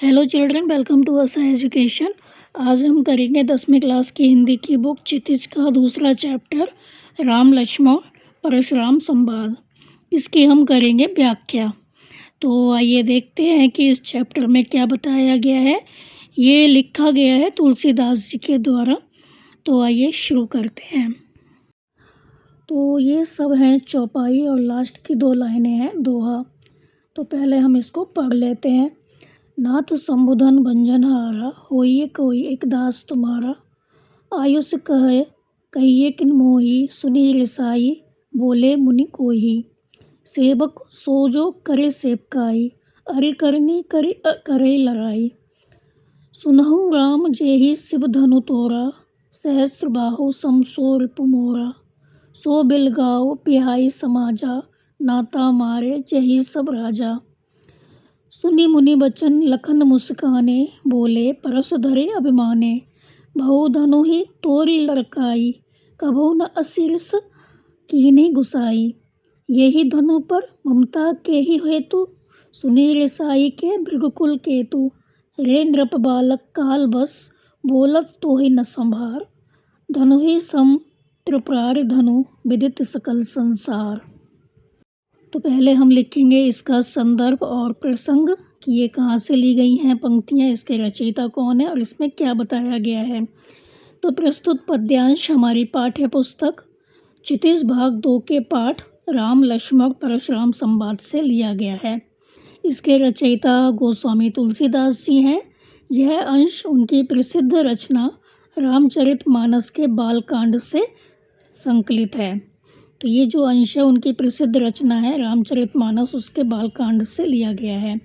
Hello children, welcome to असा education. आज हम करेंगे 10वीं क्लास की हिंदी की बुक क्षितिज का दूसरा चैप्टर राम लक्ष्मण परशुराम संवाद। इसकी हम करेंगे व्याख्या। तो आइए देखते हैं कि इस चैप्टर में क्या बताया गया है। ये लिखा गया है तुलसीदास जी के द्वारा। तो आइए शुरू करते हैं। तो ये सब हैं चौपाई और लास्ट की 2 लाइनें हैं दोहा। तो पहले हम इसको पढ़ लेते हैं। नाथ संबुधन भंजनहारा, होइए कोई एक दास तुम्हारा। आयुष कहे कहिए किन मोही, सुनी रिसाई बोले मुनि कोही। सेवक सोजो करे सेवकाई, अरि करनी करे लड़ाई। सुनहु राम जेहि शिव धनु तोरा, सहस्र बाहु समसो रिपु मोरा। सो बिलगाओ बिहाई समाजा, नाता मारे जेहि सब राजा। सुनी मुनि बचन लखन मुस्काने, बोले परस धरे अभिमाने। बहु धनु ही तोरि लड़काई, कभू न असिरिस कीन्ही गुसाई। यही धनु पर ममता के ही हेतु, सुनी रिसाई के भृगुकुल केतु। रे नृप बालक काल बस, बोलत तोहि न संभार। धनु ही सम त्रिपुरारि धनु, विदित सकल संसार। तो पहले हम लिखेंगे इसका संदर्भ और प्रसंग कि ये कहाँ से ली गई हैं पंक्तियाँ, इसके रचयिता कौन है और इसमें क्या बताया गया है। तो प्रस्तुत पद्यांश हमारी पाठ्य पुस्तक क्षितिज भाग 2 के पाठ राम लक्ष्मण परशुराम संवाद से लिया गया है। इसके रचयिता गोस्वामी तुलसीदास जी हैं। यह अंश उनकी प्रसिद्ध रचना रामचरितमानस के बालकांड से संकलित है। तो ये जो अंश है उनकी प्रसिद्ध रचना है रामचरितमानस, उसके बालकांड से लिया गया है।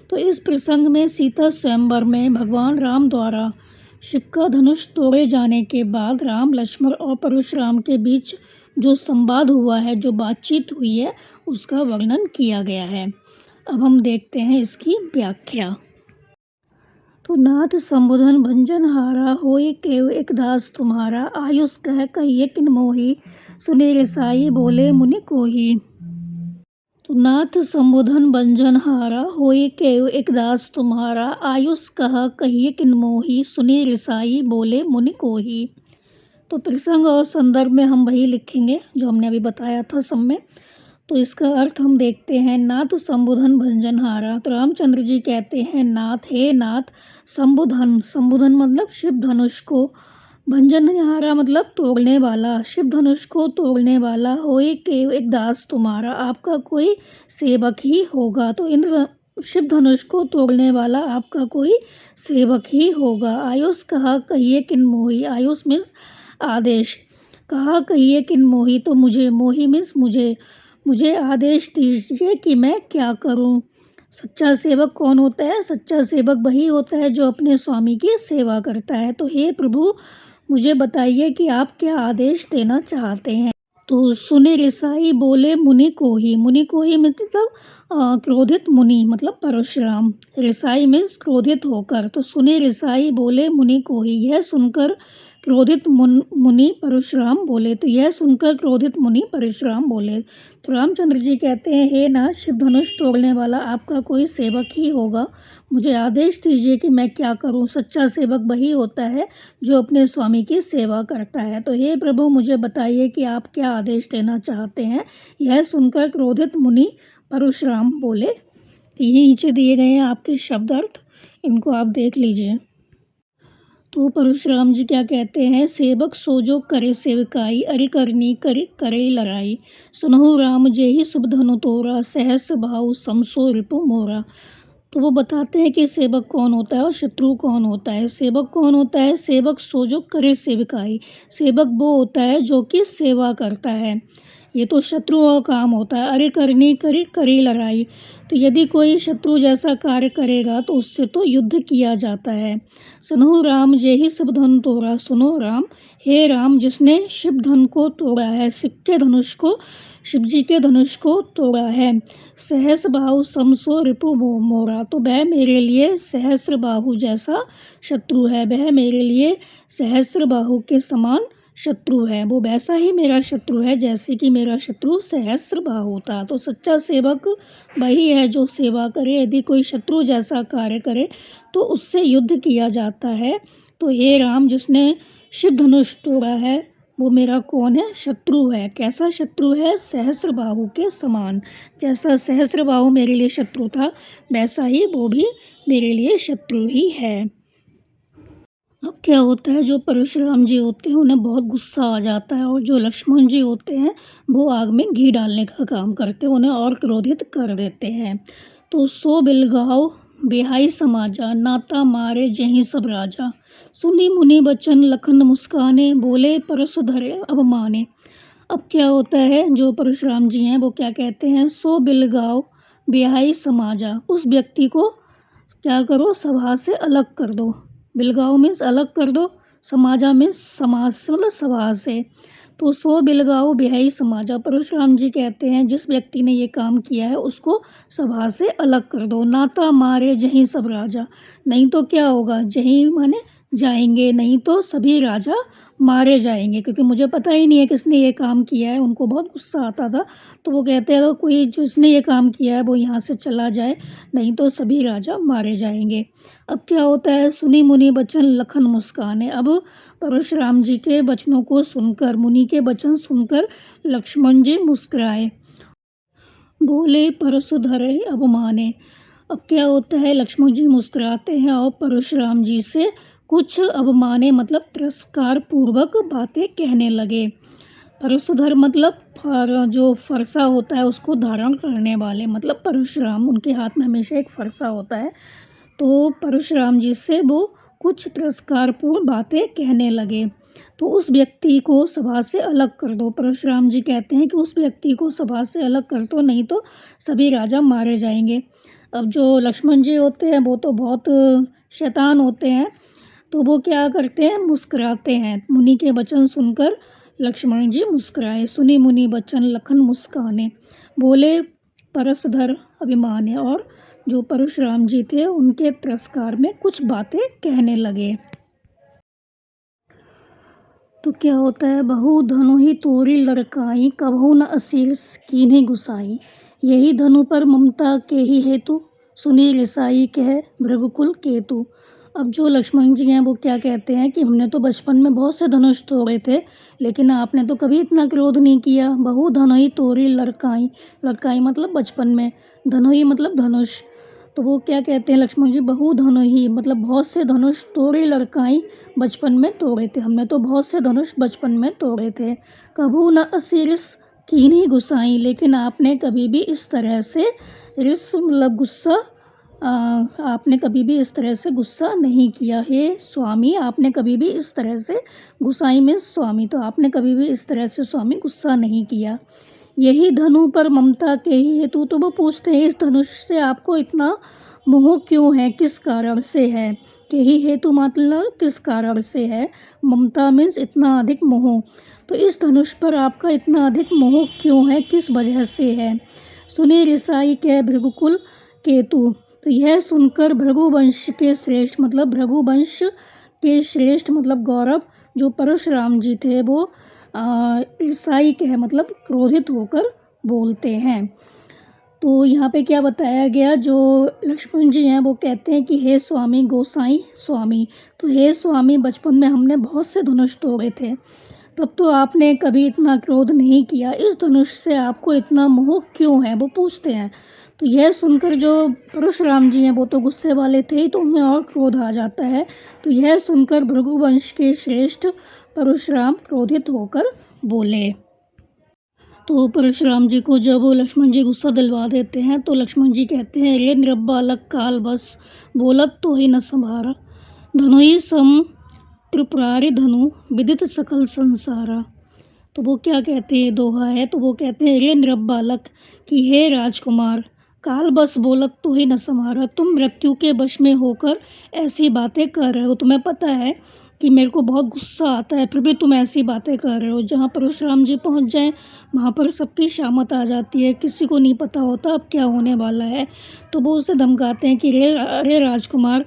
तो इस प्रसंग में सीता स्वयंवर में भगवान राम द्वारा शिव का धनुष तोड़े जाने के बाद राम लक्ष्मण और परशुराम के बीच जो संवाद हुआ है, जो बातचीत हुई है, उसका वर्णन किया गया है। अब हम देखते हैं इसकी व्याख्या। तो नाथ संबुधन भंजनहारा, होई केउ एक दास तुम्हारा। आयुष कह कहिए किन मोही, सुने रिसाई बोले मुनि कोही। तो नाथ संबुधन भंजनहारा, होई केउ एक दास तुम्हारा। आयुष कह कहिए किन मोही, सुनी रिसाई बोले मुनि कोही। तो प्रसंग और संदर्भ में हम वही लिखेंगे जो हमने अभी बताया था सब में। तो इसका अर्थ हम देखते हैं। नाथ संबुधन भंजनहारा, तो रामचंद्र जी कहते हैं नाथ, हे नाथ, संबुधन, संबुधन मतलब शिव धनुष को, भंजनहारा मतलब तोड़ने वाला, शिव धनुष को तोड़ने वाला। होए के एक दास तुम्हारा, आपका कोई सेवक ही होगा। तो इंद्र शिव धनुष को तोड़ने वाला आपका कोई सेवक ही होगा। आयुष कहा कहिए किन मोही, आयुष मीन्स आदेश, कहा कहिए किन मोही, तो मुझे, मोही मीन्स मुझे आदेश दीजिए कि मैं क्या करूं। सच्चा सेवक कौन होता है? सच्चा सेवक वही होता है जो अपने स्वामी की सेवा करता है। तो हे प्रभु, मुझे बताइए कि आप क्या आदेश देना चाहते हैं। तो सुने रिसाई बोले मुनि कोही, मुनि कोही मतलब क्रोधित मुनि मतलब परशुराम। रिसाई मीन्स क्रोधित होकर। तो सुने रिसाई बोले मुनि कोही, यह सुनकर क्रोधित मुनि परशुराम बोले। तो यह सुनकर क्रोधित मुनि परशुराम बोले। तो रामचंद्र जी कहते हैं, हे नाथ, शिव धनुष तोड़ने वाला आपका कोई सेवक ही होगा। मुझे आदेश दीजिए कि मैं क्या करूं। सच्चा सेवक वही होता है जो अपने स्वामी की सेवा करता है। तो हे प्रभु, मुझे बताइए कि आप क्या आदेश देना चाहते हैं। यह सुनकर क्रोधित मुनि परशुराम बोले। ये नीचे दिए गए हैं आपके शब्द अर्थ, इनको आप देख लीजिए। तो परशुराम जी क्या कहते हैं, सेवक सोजो करे सेवकाई, अरि करनी करे लड़ाई। सुनहु राम जेहि शुभ धनु तोरा, सहस्र बाहु समसो रिपु मोरा। तो वो बताते हैं कि सेवक कौन होता है और शत्रु कौन होता है। सेवक कौन होता है? सेवक सोजो करे सेवकाई, सेवक वो होता है जो कि सेवा करता है। ये तो शत्रुओं का काम होता है। अरे करनी करे लड़ाई, तो यदि कोई शत्रु जैसा कार्य करेगा तो उससे तो युद्ध किया जाता है। सुनो राम जेहि शिव धनु तोड़ा, सुनो राम, हे राम, जिसने शिव धन को तोड़ा है, शिव के धनुष को, शिव जी के धनुष को तोड़ा है। सहस्र बाहु समसो रिपु मोरा, तो वह मेरे लिए सहस्र बाहु जैसा शत्रु है, वह मेरे लिए सहस्र बाहु के समान शत्रु है, वो वैसा ही मेरा शत्रु है जैसे कि मेरा शत्रु सहस्त्रबाहु था। तो सच्चा सेवक वही है जो सेवा करे। यदि कोई शत्रु जैसा कार्य करे तो उससे युद्ध किया जाता है। तो हे राम, जिसने शिव धनुष तोड़ा है वो मेरा कौन है? शत्रु है। कैसा शत्रु है? सहस्त्रबाहु के समान। जैसा सहस्त्रबाहु मेरे लिए शत्रु था वैसा ही वो भी मेरे लिए शत्रु ही है। अब क्या होता है, जो परशुराम जी होते हैं उन्हें बहुत गुस्सा आ जाता है और जो लक्ष्मण जी होते हैं वो आग में घी डालने का काम करते हैं, उन्हें और क्रोधित कर देते हैं। तो सो बिलगाओ बेहाई समाजा, नाता मारे जहीं सब राजा। सुनी मुनि बचन लखन मुस्काने, बोले परसु धरे अब माने। अब क्या होता है, जो परशुराम जी हैं वो क्या कहते हैं, सो बिलगाओ बेहाई समाजा, उस व्यक्ति को क्या करो, सभा से अलग कर दो। बिलगाओ मीन्स अलग कर दो, समाजा मीन्स समाज से, मतलब सभा से। तो सो बिलगाओ बेहाई समाजा, परशुराम जी कहते हैं जिस व्यक्ति ने ये काम किया है उसको सभा से अलग कर दो। नाता मारे जहीं सब राजा, नहीं तो क्या होगा, जहीं माने जाएंगे, नहीं तो सभी राजा मारे जाएंगे। क्योंकि मुझे पता ही नहीं है किसने ये काम किया है, उनको बहुत गुस्सा आता था। तो वो कहते हैं अगर कोई जिसने ये काम किया है वो यहाँ से चला जाए, नहीं तो सभी राजा मारे जाएंगे। अब क्या होता है, सुनी मुनि बचन लखन मुस्काने। अब परशुराम जी के वचनों को सुनकर, मुनि के वचन सुनकर लक्ष्मण जी मुस्कुराए, बोले परसु धरे अब माने। अब क्या होता है, लक्ष्मण जी मुस्कुराते हैं और परशुराम जी से कुछ अवमाने मतलब तिरस्कार पूर्वक बातें कहने लगे। परशुधर मतलब जो फरसा होता है उसको धारण करने वाले, मतलब परशुराम, उनके हाथ में हमेशा एक फरसा होता है। तो परशुराम जी से वो कुछ तिरस्कारपूर्ण बातें कहने लगे। तो उस व्यक्ति को सभा से अलग कर दो। परशुराम जी कहते हैं कि उस व्यक्ति को सभा से अलग कर दो, नहीं तो सभी राजा मारे जाएंगे। अब जो लक्ष्मण जी होते हैं वो तो बहुत शैतान होते हैं, तो वो क्या करते हैं, मुस्कुराते हैं। मुनि के वचन सुनकर लक्ष्मण जी मुस्कुराए। सुनी मुनि वचन लखन मुस्काने, बोले परसधर अभिमाने। और जो परशुराम जी थे उनके तिरस्कार में कुछ बातें कहने लगे। तो क्या होता है, बहु धनु ही तोरी लड़काई, कबहू न असीस कीन्ही गुसाई। यही धनु पर ममता के ही हेतु, सुनी रिसाई कह भृगुकुल केतु। अब जो लक्ष्मण जी हैं वो क्या कहते हैं कि हमने तो बचपन में बहुत से धनुष तोड़े थे, लेकिन आपने तो कभी इतना क्रोध नहीं किया। बहु धनुहि तोरी लड़काई, लड़काई मतलब बचपन में, धनुहि मतलब धनुष। तो वो क्या कहते हैं लक्ष्मण जी, बहु धनुहि मतलब बहुत से धनुष, तोड़ी लड़काई बचपन में तोड़े थे, हमने तो बहुत से धनुष बचपन में तोड़े थे। कभू न असीरिस कीन्ही गुसाई, लेकिन आपने कभी भी इस तरह से रिस मतलब गुस्सा, आपने कभी भी इस तरह से गुस्सा नहीं किया। हे स्वामी, आपने कभी भी इस तरह से, गुसाई में स्वामी, तो आपने कभी भी इस तरह से स्वामी गुस्सा नहीं किया। यही धनु पर ममता के ही हेतु, तो वो पूछते हैं इस धनुष से आपको इतना मोह क्यों है, किस कारण से है। के ही हेतु मतलब किस कारण से है, ममता मीन्स इतना अधिक मोह। तो इस धनुष पर आपका इतना अधिक मोह क्यों है, किस वजह से है। सुनी रिसाई के भृगुकुल केतु, तो यह सुनकर भृगुवंश के श्रेष्ठ मतलब भृगुवंश के श्रेष्ठ मतलब गौरव जो परशुराम जी थे वो ईसाई के है मतलब क्रोधित होकर बोलते हैं। तो यहाँ पे क्या बताया गया, जो लक्ष्मण जी हैं वो कहते हैं कि हे स्वामी गोसाई स्वामी, तो हे स्वामी बचपन में हमने बहुत से धनुष तोड़े थे, तब तो आपने कभी इतना क्रोध नहीं किया, इस धनुष से आपको इतना मोह क्यों है, वो पूछते हैं। तो यह सुनकर जो परशुराम जी हैं वो तो गुस्से वाले थे ही, तो उनमें और क्रोध आ जाता है। तो यह सुनकर भृगुवंश के श्रेष्ठ परशुराम क्रोधित होकर बोले। तो परशुराम जी को जब लक्ष्मण जी गुस्सा दिलवा देते हैं तो लक्ष्मण जी कहते हैं, रे निरब्बालक काल बस बोलत तो ही न संभारा, धनुहि सम त्रिपुरारि धनु विदित सकल संसारा। तो वो क्या कहते हैं, दोहा है, तो वो कहते हैं रे निरब्बालक कि हे राजकुमार, काल बस बोलत तो ही न संभारा, तुम मृत्यु के वश में होकर ऐसी बातें कर रहे हो। तुम्हें पता है कि मेरे को बहुत गुस्सा आता है, फिर भी तुम ऐसी बातें कर रहे हो। जहाँ परशुराम जी पहुँच जाएं वहाँ पर सबकी शामत आ जाती है, किसी को नहीं पता होता अब क्या होने वाला है। तो वो उसे धमकाते हैं कि अरे राजकुमार,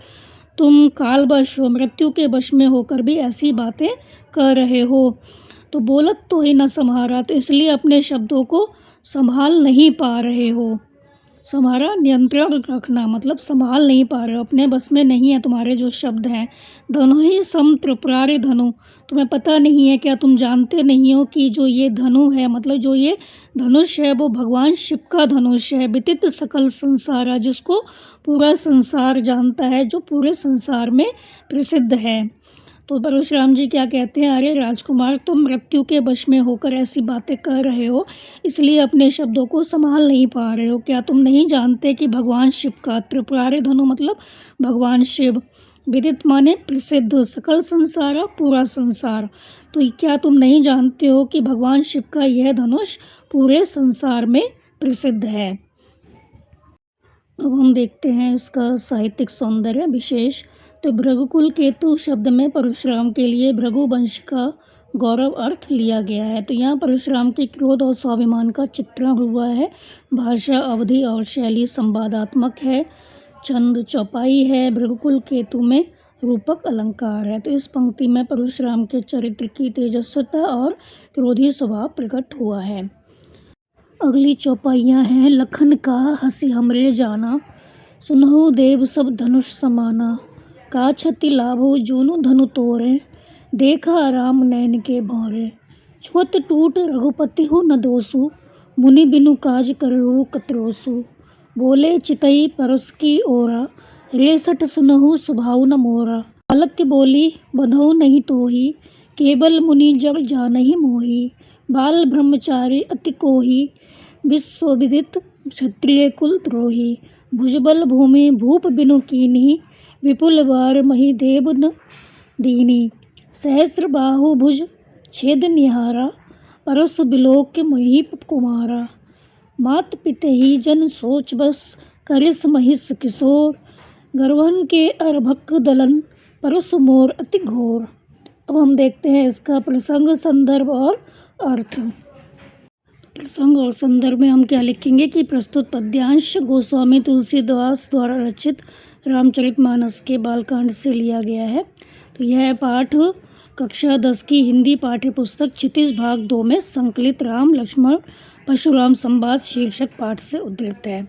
तुम काल वश हो, मृत्यु के वश में होकर भी ऐसी बातें कर रहे हो। तो बोलत तो ही न सम्हारा, तो इसलिए अपने शब्दों को संभाल नहीं पा रहे हो। तुम्हारा नियंत्रण रखना मतलब संभाल नहीं पा रहे हो, अपने बस में नहीं है तुम्हारे जो शब्द हैं। धनु ही सम त्रिपुरारि धनु, तुम्हें पता नहीं है, क्या तुम जानते नहीं हो कि जो ये धनु है मतलब जो ये धनुष है वो भगवान शिव का धनुष है। विदित सकल संसार, जिसको पूरा संसार जानता है, जो पूरे संसार में प्रसिद्ध है। तो परशुराम जी क्या कहते हैं, अरे राजकुमार, तुम मृत्यु के वश में होकर ऐसी बातें कर रहे हो, इसलिए अपने शब्दों को संभाल नहीं पा रहे हो। क्या तुम नहीं जानते कि भगवान शिव का, त्रिपुरारि धनु मतलब भगवान शिव, विदित माने प्रसिद्ध, सकल संसार पूरा संसार, तो क्या तुम नहीं जानते हो कि भगवान शिव का यह धनुष पूरे संसार में प्रसिद्ध है। अब हम देखते हैं इसका साहित्यिक सौंदर्य विशेष। तो भृगुकुल केतु शब्द में परशुराम के लिए भृगु वंश का गौरव अर्थ लिया गया है। तो यहाँ परशुराम के क्रोध और स्वाभिमान का चित्रण हुआ है। भाषा, अवधि और शैली संवादात्मक है। छंद चौपाई है। भृगुकुल केतु में रूपक अलंकार है। तो इस पंक्ति में परशुराम के चरित्र की तेजस्विता और क्रोधी स्वभाव प्रकट हुआ है। अगली चौपाइयाँ हैं। लखन का हंसी हमरे जाना, सुनहु देव सब धनुष समाना, का क्षति लाभो जूनु धनु तोरे, देखा राम नैन के भौरे, छुअत टूट रघुपति हु न दोसु, मुनि बिनु काज करहु कतरोसु, बोले चितई परस की ओरा, रेसठ सुनहु सुभाउ न मोरा, बालक के बोली बंधउ नहीं तोही, केवल मुनि जग जानहि मोही, बाल ब्रह्मचारी अति कोही, विश्वविदित क्षत्रिय कुल द्रोही, भुजबल भूमि भूप बिनु कीन्ही, विपुल वार मही देव न दीनी, सहस्र बाहु भुज छेद निहारा, परस बिलोक मही कुमारा, मात पितहि जन सोच बस, करिस महिष किशोर, गर्वन के अर्भक दलन, परस मोर अति घोर। अब हम देखते हैं इसका प्रसंग, संदर्भ और अर्थ। प्रसंग और संदर्भ में हम क्या लिखेंगे कि प्रस्तुत पद्यांश गोस्वामी तुलसीदास द्वारा रचित रामचरितमानस के बालकांड से लिया गया है। तो यह पाठ कक्षा 10 की हिंदी पाठ्य पुस्तक क्षितिज भाग 2 में संकलित राम लक्ष्मण परशुराम संवाद शीर्षक पाठ से उद्धृत है।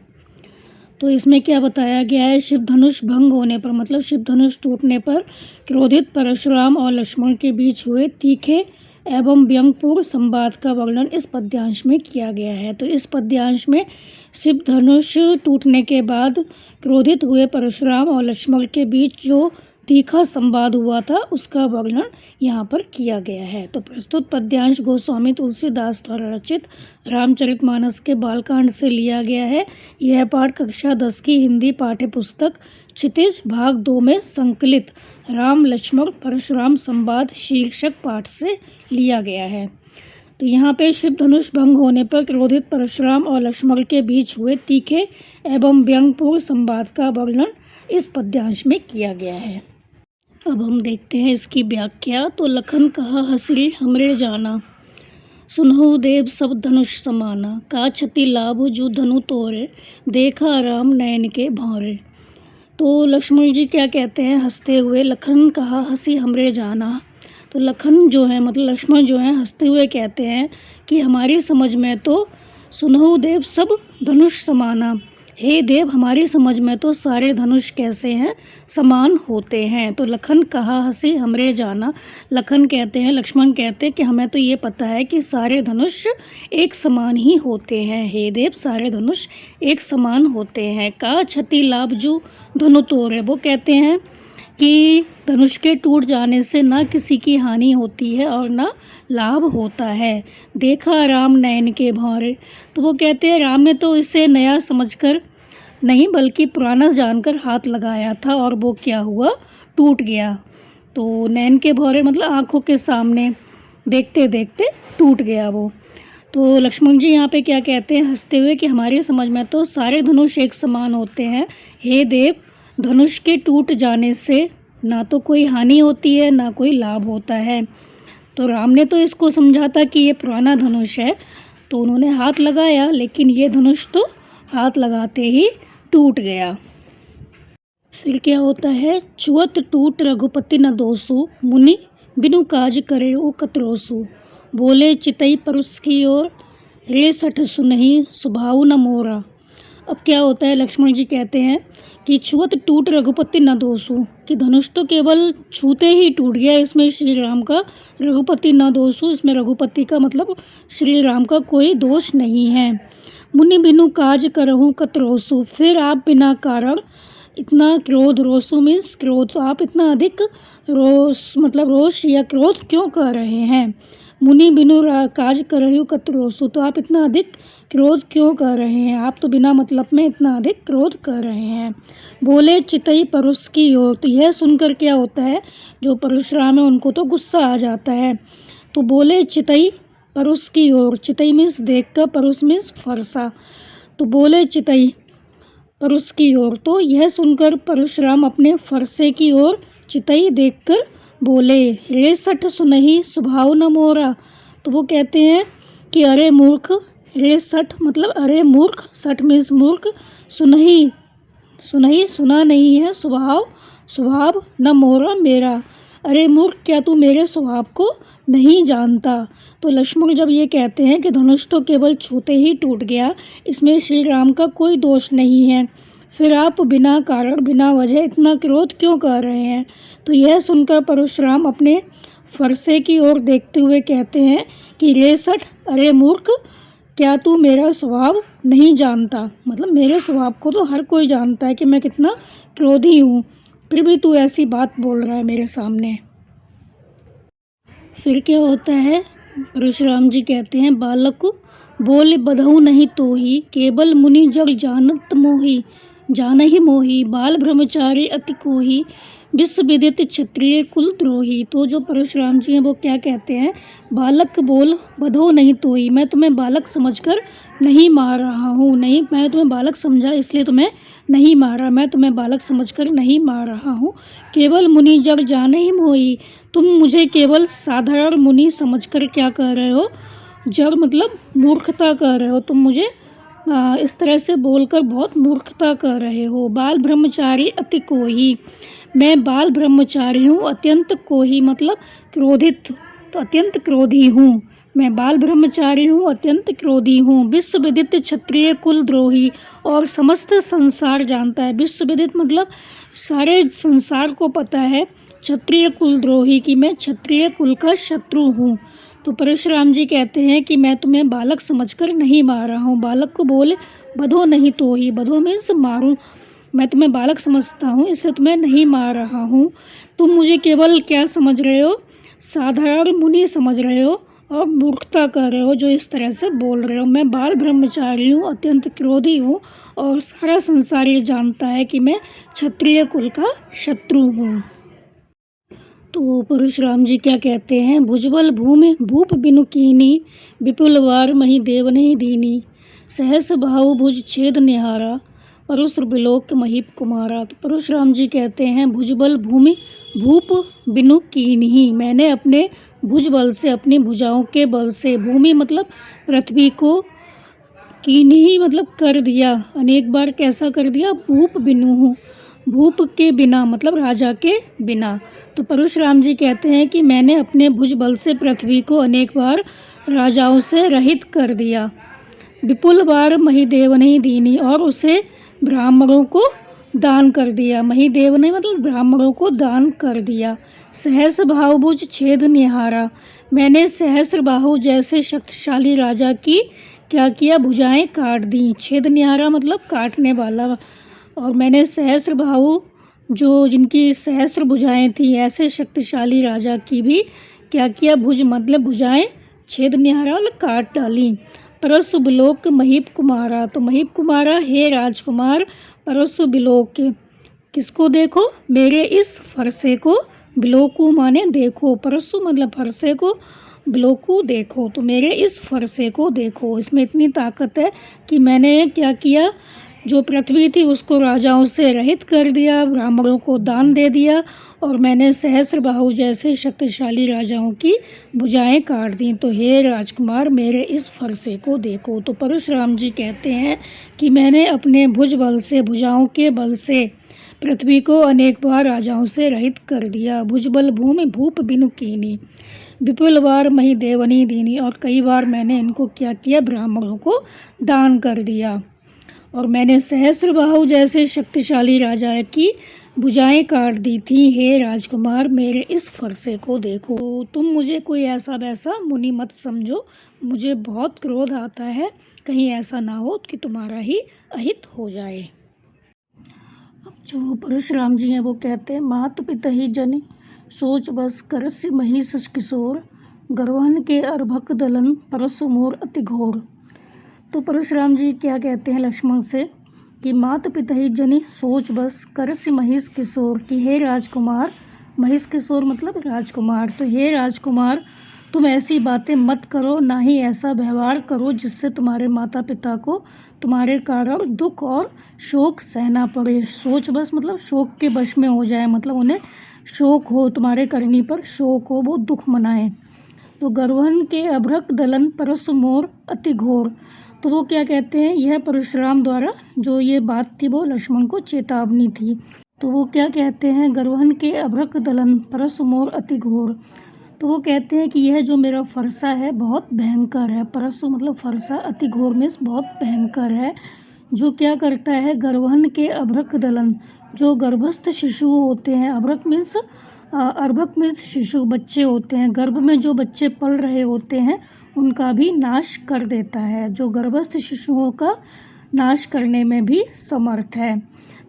तो इसमें क्या बताया गया है, शिव धनुष भंग होने पर मतलब शिव धनुष टूटने पर क्रोधित परशुराम और लक्ष्मण के बीच हुए तीखे एवं व्यंग्यपूर्ण संवाद का वर्णन इस पद्यांश में किया गया है। तो इस पद्यांश में शिव धनुष टूटने के बाद क्रोधित हुए परशुराम और लक्ष्मण के बीच जो तीखा संवाद हुआ था उसका वर्णन यहाँ पर किया गया है। तो प्रस्तुत पद्यांश गोस्वामी तुलसीदास द्वारा रचित रामचरितमानस के बालकांड से लिया गया है। यह पाठ कक्षा 10 की हिंदी पाठ्य पुस्तक क्षितिज भाग 2 में संकलित राम लक्ष्मण परशुराम संवाद शीर्षक पाठ से लिया गया है। तो यहाँ पे शिव धनुष भंग होने पर क्रोधित परशुराम और लक्ष्मण के बीच हुए तीखे एवं व्यंग्यपूर्ण संवाद का वर्णन इस पद्यांश में किया गया है। अब हम देखते हैं इसकी व्याख्या। तो लखन कहा हंसी हमरे जाना, सुनहु देव सब धनुष समाना, का क्षति लाभ जो धनु तोरे, देखा राम नयन के भौरे। तो लक्ष्मण जी क्या कहते हैं हंसते हुए, लखन कहा हंसी हमरे जाना। तो लखन जो है मतलब लक्ष्मण जो है हंसते हुए कहते हैं कि हमारी समझ में तो सुनहु देव सब धनुष समाना, हे देव हमारी समझ में तो सारे धनुष कैसे हैं, समान होते हैं। तो लखन कहा हंसी हमरे जाना, लखन कहते हैं लक्ष्मण कहते हैं कि हमें तो ये पता है कि सारे धनुष एक समान ही होते हैं, हे देव सारे धनुष एक समान होते हैं। का क्षति लाभ जो धनु तोरे, वो कहते हैं कि धनुष के टूट जाने से ना किसी की हानि होती है और ना लाभ होता है। देखा राम नयन के भौरे, तो वो कहते हैं राम ने तो इसे नया समझकर नहीं बल्कि पुराना जानकर हाथ लगाया था और वो क्या हुआ, टूट गया। तो नयन के भौरे मतलब आँखों के सामने देखते देखते टूट गया वो। तो लक्ष्मण जी यहाँ पे क्या कहते हैं हंसते हुए कि हमारी समझ में तो सारे धनुष एक समान होते हैं, हे देव धनुष के टूट जाने से ना तो कोई हानि होती है ना कोई लाभ होता है। तो राम ने तो इसको समझा था कि ये पुराना धनुष है, तो उन्होंने हाथ लगाया, लेकिन ये धनुष तो हाथ लगाते ही टूट गया। फिर क्या होता है, छुअत टूट रघुपति न दोसु, मुनि बिनु काज करे ओ कतरोसु, बोले चितई परुष की ओर, रे सठ सुनहि सुभाउ न मोरा। अब क्या होता है, लक्ष्मण जी कहते हैं कि छुअत टूट रघुपति न दोषु, कि धनुष तो केवल छूते ही टूट गया, इसमें श्री राम का रघुपति न दोषु, इसमें रघुपति का मतलब श्री राम का कोई दोष नहीं है। मुनि बिनु काज करहु कत रोसु, फिर आप बिना कारण इतना क्रोध, रोसु मीन्स क्रोध, तो आप इतना अधिक रोष मतलब रोष या क्रोध क्यों कर रहे हैं। मुनि बिनु काज करहु कत रोसु, तो आप इतना अधिक क्रोध क्यों कर रहे हैं, आप तो बिना मतलब में इतना अधिक क्रोध कर रहे हैं। बोले चितई परुष की ओर, तो यह सुनकर क्या होता है, जो परशुराम है उनको तो गुस्सा आ जाता है। तो बोले चितई परुष की ओर, चितई मीन्स देख कर, परुष मीन्स फरसा, तो बोले चितई परुष की ओर, तो यह सुनकर परशुराम अपने फरसे की ओर चितई देखकर बोले, रे सठ सुनहि सुभाउ न मोरा। तो वो कहते हैं कि अरे मूर्ख, रे सठ मतलब अरे मूर्ख, सठ मीन्स मूर्ख, सुनहि सुनहि सुना नहीं है, स्वभाव न मोरा मेरा, अरे मूर्ख क्या तू मेरे स्वभाव को नहीं जानता। तो लक्ष्मण जब ये कहते हैं कि धनुष तो केवल छूते ही टूट गया, इसमें श्री राम का कोई दोष नहीं है, फिर आप बिना कारण बिना वजह इतना क्रोध क्यों कर रहे हैं। तो यह सुनकर परशुराम अपने फरसे की ओर देखते हुए कहते हैं कि रे सठ, अरे मूर्ख क्या तू मेरा स्वभाव नहीं जानता, मतलब मेरे स्वभाव को तो हर कोई जानता है कि मैं कितना क्रोधी हूँ, फिर भी तू ऐसी बात बोल रहा है मेरे सामने। फिर क्या होता है, परशुराम जी कहते हैं, बालक बोल बधऊ नहीं तोही, केवल मुनि जग जानत मोही, जानहि मोही, बाल ब्रह्मचारी अति कोही, विश्व विदित क्षत्रिय कुल द्रोही। तो जो परशुराम जी हैं वो क्या कहते हैं, बालक बोल बधो नहीं तोही, मैं तुम्हें बालक समझकर नहीं मार रहा हूँ, नहीं मैं तुम्हें बालक समझा इसलिए तुम्हें नहीं मारा, मैं तुम्हें बालक समझकर नहीं मार रहा हूँ। केवल मुनि जग जाने ही मोही, तुम मुझे केवल साधारण मुनि समझकर क्या कर रहे हो, जग मतलब मूर्खता कर रहे हो, तुम मुझे इस तरह से बोलकर बहुत मूर्खता कर रहे हो। बाल ब्रह्मचारी अति कोही, मैं बाल ब्रह्मचारी हूँ, अत्यंत कोही मतलब क्रोधित, तो अत्यंत क्रोधी हूँ, मैं बाल ब्रह्मचारी हूँ, अत्यंत क्रोधी हूँ। विश्व विदित क्षत्रिय कुल द्रोही, और समस्त संसार जानता है, विश्व विदित मतलब सारे संसार को पता है, क्षत्रिय कुल द्रोही की मैं क्षत्रिय कुल का शत्रु हूँ। तो परशुराम जी कहते हैं कि मैं तुम्हें बालक समझकर नहीं मार रहा हूँ, बालक को बोले बधो नहीं तो ही, बधो मीन्स मारूँ, मैं तुम्हें बालक समझता हूँ इसलिए तुम्हें नहीं मार रहा हूँ। तुम मुझे केवल क्या समझ रहे हो, साधारण मुनि समझ रहे हो और मूर्खता कर रहे हो जो इस तरह से बोल रहे हो। मैं बाल ब्रह्मचारी हूँ, अत्यंत क्रोधी हूँ और सारा संसार ये जानता है कि मैं क्षत्रिय कुल का शत्रु हूँ। तो परशुराम जी क्या कहते हैं, भुजबल भूमि भूप बिनु कीनी, विपुल वार मही देव नहीं दीनी, सहस भाव भुज छेद निहारा, परुश्र बिलोक महीप कुमारा। तो परशुराम जी कहते हैं, भुजबल भूमि भूप बिनु कीनी, मैंने अपने भुजबल से, अपनी भुजाओं के बल से, भूमि मतलब पृथ्वी को, कीनी मतलब कर दिया, अनेक बार कैसा कर दिया, भूप बिनु हूँ, भूप के बिना मतलब राजा के बिना। तो परशुराम जी कहते हैं कि मैंने अपने भुजबल से पृथ्वी को अनेक बार राजाओं से रहित कर दिया। विपुल बार महिदेव ने दीनी, और उसे ब्राह्मणों को दान कर दिया, महिदेव ने मतलब ब्राह्मणों को दान कर दिया। सहस्र बाहुभुज छेद निहारा, मैंने सहस्र बाहु जैसे शक्तिशाली राजा की क्या किया, भुजाएं काट दी। छेद निहारा मतलब काटने वाला, और मैंने सहस्र बाहु जो जिनकी सहस्र भुजाएं थी ऐसे शक्तिशाली राजा की भी क्या किया, भुज मतलब भुजाएं छेद निहारा मतलब काट डाली। परसु बिलोक महीप कुमारा, तो महीप कुमारा हे राजकुमार, परसु बिलोक किसको देखो, मेरे इस फरसे को, बिलोकू माने देखो, परसु मतलब फरसे को, बिलोकू देखो, तो मेरे इस फरसे को देखो। इसमें इतनी ताकत है कि मैंने क्या किया, जो पृथ्वी थी उसको राजाओं से रहित कर दिया, ब्राह्मणों को दान दे दिया, और मैंने सहस्र बाहु जैसे शक्तिशाली राजाओं की भुजाएं काट दी। तो हे राजकुमार मेरे इस फरसे को देखो। तो परशुराम जी कहते हैं कि मैंने अपने भुज बल से, भुजाओं के बल से पृथ्वी को अनेक बार राजाओं से रहित कर दिया। भुजबल भूमि भूप बिनु कीनी, विपुल बार मही देवनी दीनी। और कई बार मैंने इनको क्या किया, ब्राह्मणों को दान कर दिया। और मैंने सहस्रबाहु जैसे शक्तिशाली राजा की भुजाएं काट दी थी। हे राजकुमार, मेरे इस फरसे को देखो। तुम मुझे कोई ऐसा वैसा मुनि मत समझो, मुझे बहुत क्रोध आता है। कहीं ऐसा ना हो कि तुम्हारा ही अहित हो जाए। अब जो परशुराम जी हैं वो कहते हैं, मात पिता ही जन सोच बस करस्य महिष किशोर, गर्वहन के अर्भक दलन परसु मोर अति घोर। तो परशुराम जी क्या कहते हैं लक्ष्मण से कि मात पिता ही जनि सोच बस करस्य महिष किशोर, कि हे राजकुमार, महिष किशोर मतलब राजकुमार, तो हे राजकुमार तुम ऐसी बातें मत करो, ना ही ऐसा व्यवहार करो जिससे तुम्हारे माता पिता को तुम्हारे कारण दुख और शोक सहना पड़े। सोच बस मतलब शोक के वश में हो जाए, मतलब उन्हें शोक हो, तुम्हारे करनी पर शोक हो, वो दुख मनाएं। तो गर्वहन के अभ्रक दलन परसु मोर अति घोर। तो वो क्या कहते हैं, यह परशुराम द्वारा जो ये बात थी वो लक्ष्मण को चेतावनी थी। तो वो क्या कहते हैं, गर्वहन के अभ्रक दलन परसु मोर अति घोर। तो वो कहते हैं कि यह जो मेरा फरसा है बहुत भयंकर है। परसु मतलब फरसा, अति घोर मीन्स बहुत भयंकर है। जो क्या करता है, गर्वहन के अभ्रक दलन, जो गर्भस्थ शिशु होते हैं, अभ्रक मीन्स अर्भक मीन्स शिशु, बच्चे होते हैं, गर्भ में जो बच्चे पल रहे होते हैं उनका भी नाश कर देता है। जो गर्भस्थ शिशुओं का नाश करने में भी समर्थ है।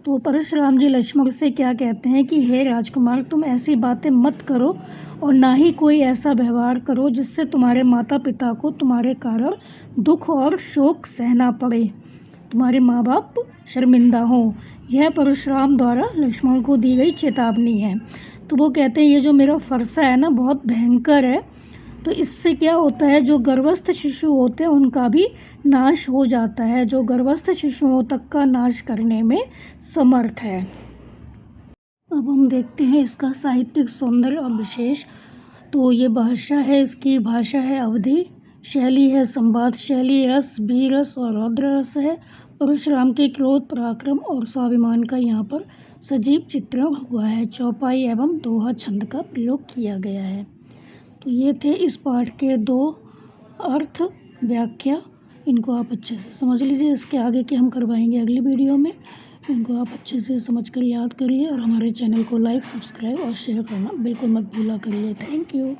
तो परशुराम जी लक्ष्मण से क्या कहते हैं कि हे राजकुमार, तुम ऐसी बातें मत करो और ना ही कोई ऐसा व्यवहार करो जिससे तुम्हारे माता पिता को तुम्हारे कारण दुख और शोक सहना पड़े, तुम्हारे माँ बाप शर्मिंदा हों। यह परशुराम द्वारा लक्ष्मण को दी गई चेतावनी है। तो वो कहते हैं ये जो मेरा फरसा है ना बहुत भयंकर है, तो इससे क्या होता है, जो गर्भस्थ शिशु होते हैं उनका भी नाश हो जाता है, जो गर्भस्थ शिशुओं तक का नाश करने में समर्थ है। अब हम देखते हैं इसका साहित्यिक सौंदर्य और विशेष। तो ये भाषा है, इसकी भाषा है अवधी, शैली है संवाद शैली, रस भी रस और रौद्र रस है। परशुराम के क्रोध, पराक्रम और स्वाभिमान का यहाँ पर सजीव चित्रण हुआ है। चौपाई एवं दोहा छंद का प्रयोग किया गया है। तो ये थे इस पाठ के 2 अर्थ, व्याख्या। इनको आप अच्छे से समझ लीजिए। इसके आगे के हम करवाएंगे अगली वीडियो में। इनको आप अच्छे से समझ कर याद करिए और हमारे चैनल को लाइक, सब्सक्राइब और शेयर करना बिल्कुल मत भूला करिए। Thank you.